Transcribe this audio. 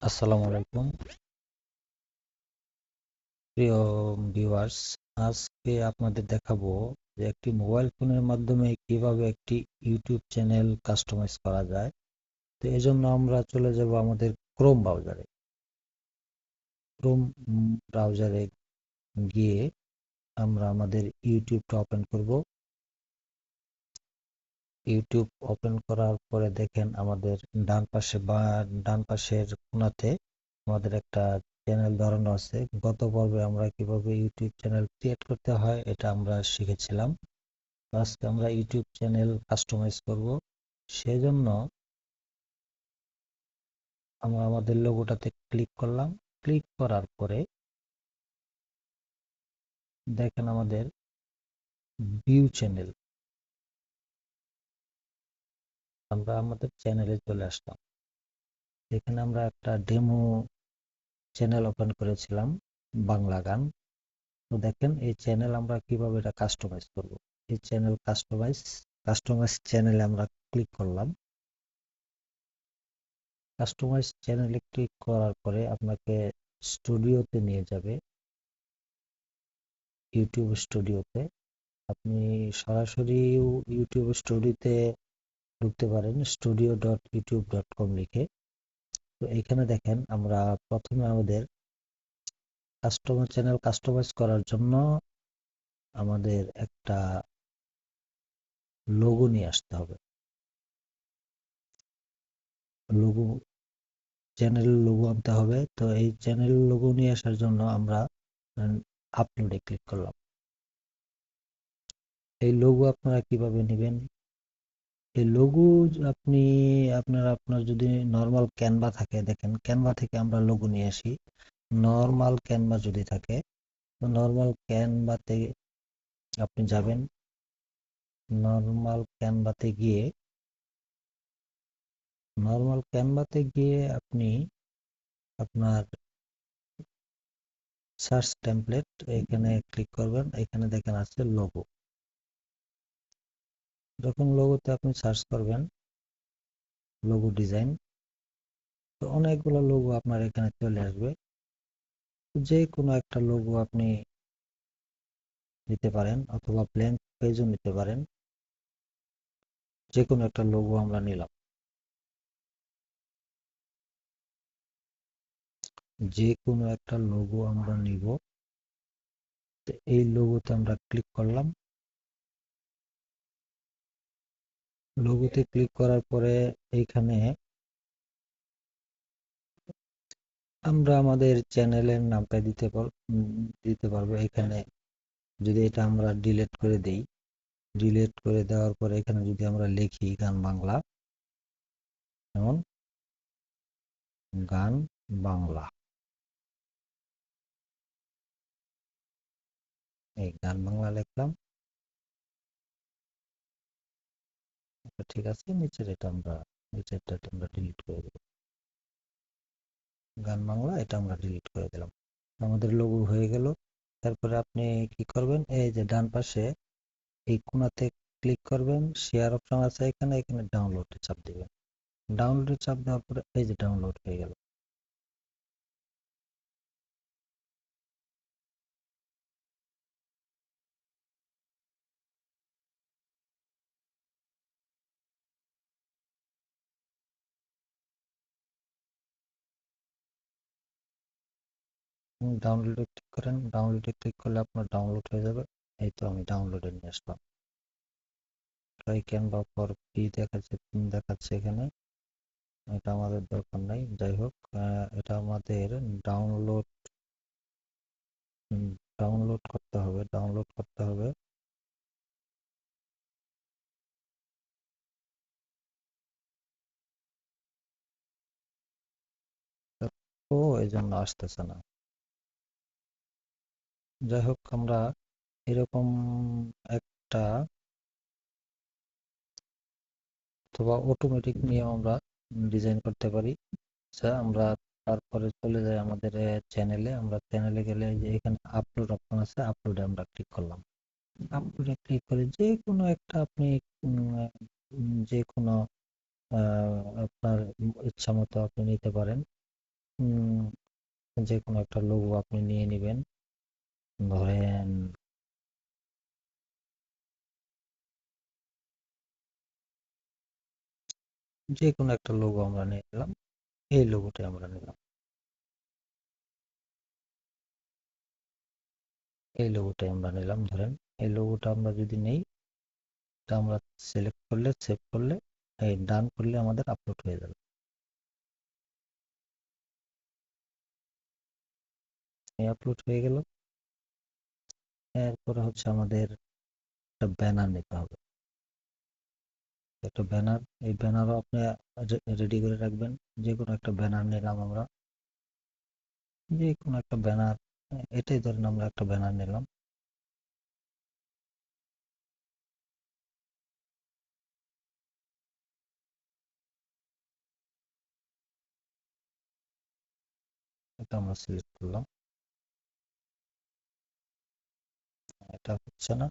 আসসালামু আলাইকুম প্রিয় ভিউয়ার্স। আজকে আপনাদের দেখাবো যে একটি মোবাইল ফোনের মাধ্যমে কিভাবে একটি ইউটিউব চ্যানেল কাস্টমাইজ করা যায়। তো এই জন্য আমরা চলে যাব আমাদের ক্রোম ব্রাউজারে। ক্রোম ব্রাউজারে গিয়ে আমরা আমাদের ইউটিউবটা ওপেন করব। ইউটিউব ওপেন করার পরে দেখেন আমাদের ডান পাশে বা ডান পাশের কোণাতে আমাদের একটা চ্যানেল ধরানো আছে। গত পর্বে আমরা কিভাবে ইউটিউব চ্যানেল ক্রিয়েট করতে হয় এটা আমরা শিখেছিলাম। তো আজকে আমরা ইউটিউব চ্যানেল কাস্টমাইজ করব। সেজন্য আমরা আমাদের লোগোটাতে ক্লিক করলাম। ক্লিক করার পরে দেখেন আমাদের ভিউ চ্যানেল, আমরা আমাদের চ্যানেলে চলে আসলাম। এখানে আমরা একটা ডেমো চ্যানেল ওপেন করেছিলাম, বাংলা গান। তো দেখেন এই চ্যানেল আমরা কিভাবে এটা কাস্টমাইজ করব। এই চ্যানেল কাস্টমাইজ চ্যানেলে আমরা ক্লিক করলাম। কাস্টমাইজ চ্যানেলে ক্লিক করার পরে আপনাকে স্টুডিওতে নিয়ে যাবে, ইউটিউব স্টুডিওতে। আপনি সরাসরি ইউটিউব স্টুডিওতে ঢুকতে পারেন studio.youtube.com লিখে। তো এখানে দেখেন আমরা প্রথমে আমাদের কাস্টমার চ্যানেল কাস্টমাইজ করার জন্য আমাদের একটা লোগো নিয়ে আসতে হবে। লোগো, চ্যানেল লোগো আনতে হবে। তো এই চ্যানেল লোগো নিয়ে আসার জন্য আমরা আপলোডে ক্লিক করলাম। এই লোগো আপনারা কিভাবে নেবেন? এই লোগো আপনি আপনার যদি নর্মাল ক্যানভা থাকে, দেখেন ক্যানভা থেকে আমরা লোগো নিয়ে আসি। নর্মাল ক্যানভা যদি থাকে তো নর্মাল ক্যানভাতে আপনি যাবেন। নর্মাল ক্যানভাতে গিয়ে আপনি আপনার সার্চ টেমপ্লেট এখানে ক্লিক করবেন। এখানে দেখেন আছে লোগো। যখন লোগোতে আপনি সার্চ করবেন লোগো ডিজাইন, তো অনেকগুলো লোগো আপনার এখানে চলে আসবে। যে কোনো একটা লোগো আপনি নিতে পারেন অথবা ব্ল্যাঙ্ক পেজও নিতে পারেন। যে কোনো একটা লোগো আমরা নিলাম। যে কোনো একটা লোগো আমরা নিব। তো এই লোগোতে আমরা ক্লিক করলাম। লোগোতে ক্লিক করার পরে এইখানে আমরা আমাদের চ্যানেলের নামটা দিতে পারবো। এখানে যদি এটা আমরা ডিলিট করে দেই, ডিলিট করে দেওয়ার পরে এখানে যদি আমরা লিখি গান বাংলা, যেমন গান বাংলা, এই গান বাংলা লিখলাম। ঠিক আছে, নিচেরটা আমরা ডিলিট করে দেবো। গান বাংলা এটা আমরা ডিলিট করে দিলাম। আমাদের লোগো হয়ে গেল। তারপরে আপনি কি করবেন, এই যে ডান পাশে এই কোণাতে ক্লিক করবেন, শেয়ার অপশন আছে এখানে, এখানে ডাউনলোডে চাপ দিবেন। ডাউনলোডে চাপ দেওয়ার পরে এই যে ডাউনলোড হয়ে গেল। ডাউনলোডে ক্লিক করেন, ডাউনলোডে ক্লিক করলে আপনার ডাউনলোড হয়ে যাবে। এই তো আমি ডাউনলোডে নিয়ে আসলাম। ট্রাই ক্যানভা ফর ফ্রি দেখাচ্ছে এখানে। এটা আমাদের দরকার নাই, যাই হোক। এটা আমাদের ডাউনলোড ডাউনলোড করতে হবে। তো এই জন্য আসতেছে না। যাই হোক, আমরা এরকম একটা অথবা অটোমেটিক নিয়ে আমরা ডিজাইন করতে পারি। আচ্ছা, আমরা তারপরে চলে যাই আমাদের চ্যানেলে। আমরা চ্যানেলে গেলে এই যে এখানে আপলোড অপশন আছে, আপলোডে আমরা ক্লিক করলাম। আপলোডে ক্লিক করে যে কোনো একটা আপনি যে কোনো আপনার ইচ্ছা মতো আপনি নিতে পারেন। উম, যে কোনো একটা লোগো আপনি নিয়ে নেবেন। ধরেন যে কোনো একটা লোগো আমরা নিয়ে নিলাম, এই লোগোটা আমরা নিলাম, এই লোগোটাই আমরা নিলাম। ধরেন এই লোগোটা আমরা যদি নেই, এটা আমরা সিলেক্ট করলে, সেভ করলে, এই ডান করলে আমাদের আপলোড হয়ে যাবে। এই আপলোড হয়ে গেল। এরপরে হচ্ছে আমাদের একটা ব্যানার নিতে হবে। একটা ব্যানার, এই ব্যানারও আপনি রেডি করে রাখবেন। যে কোনো একটা ব্যানার নিলাম আমরা, যে কোনো একটা ব্যানার, এটাই ধরেন আমরা একটা ব্যানার নিলাম। এটা আমরা সিলেক্ট করলাম, এটা হচ্ছে না,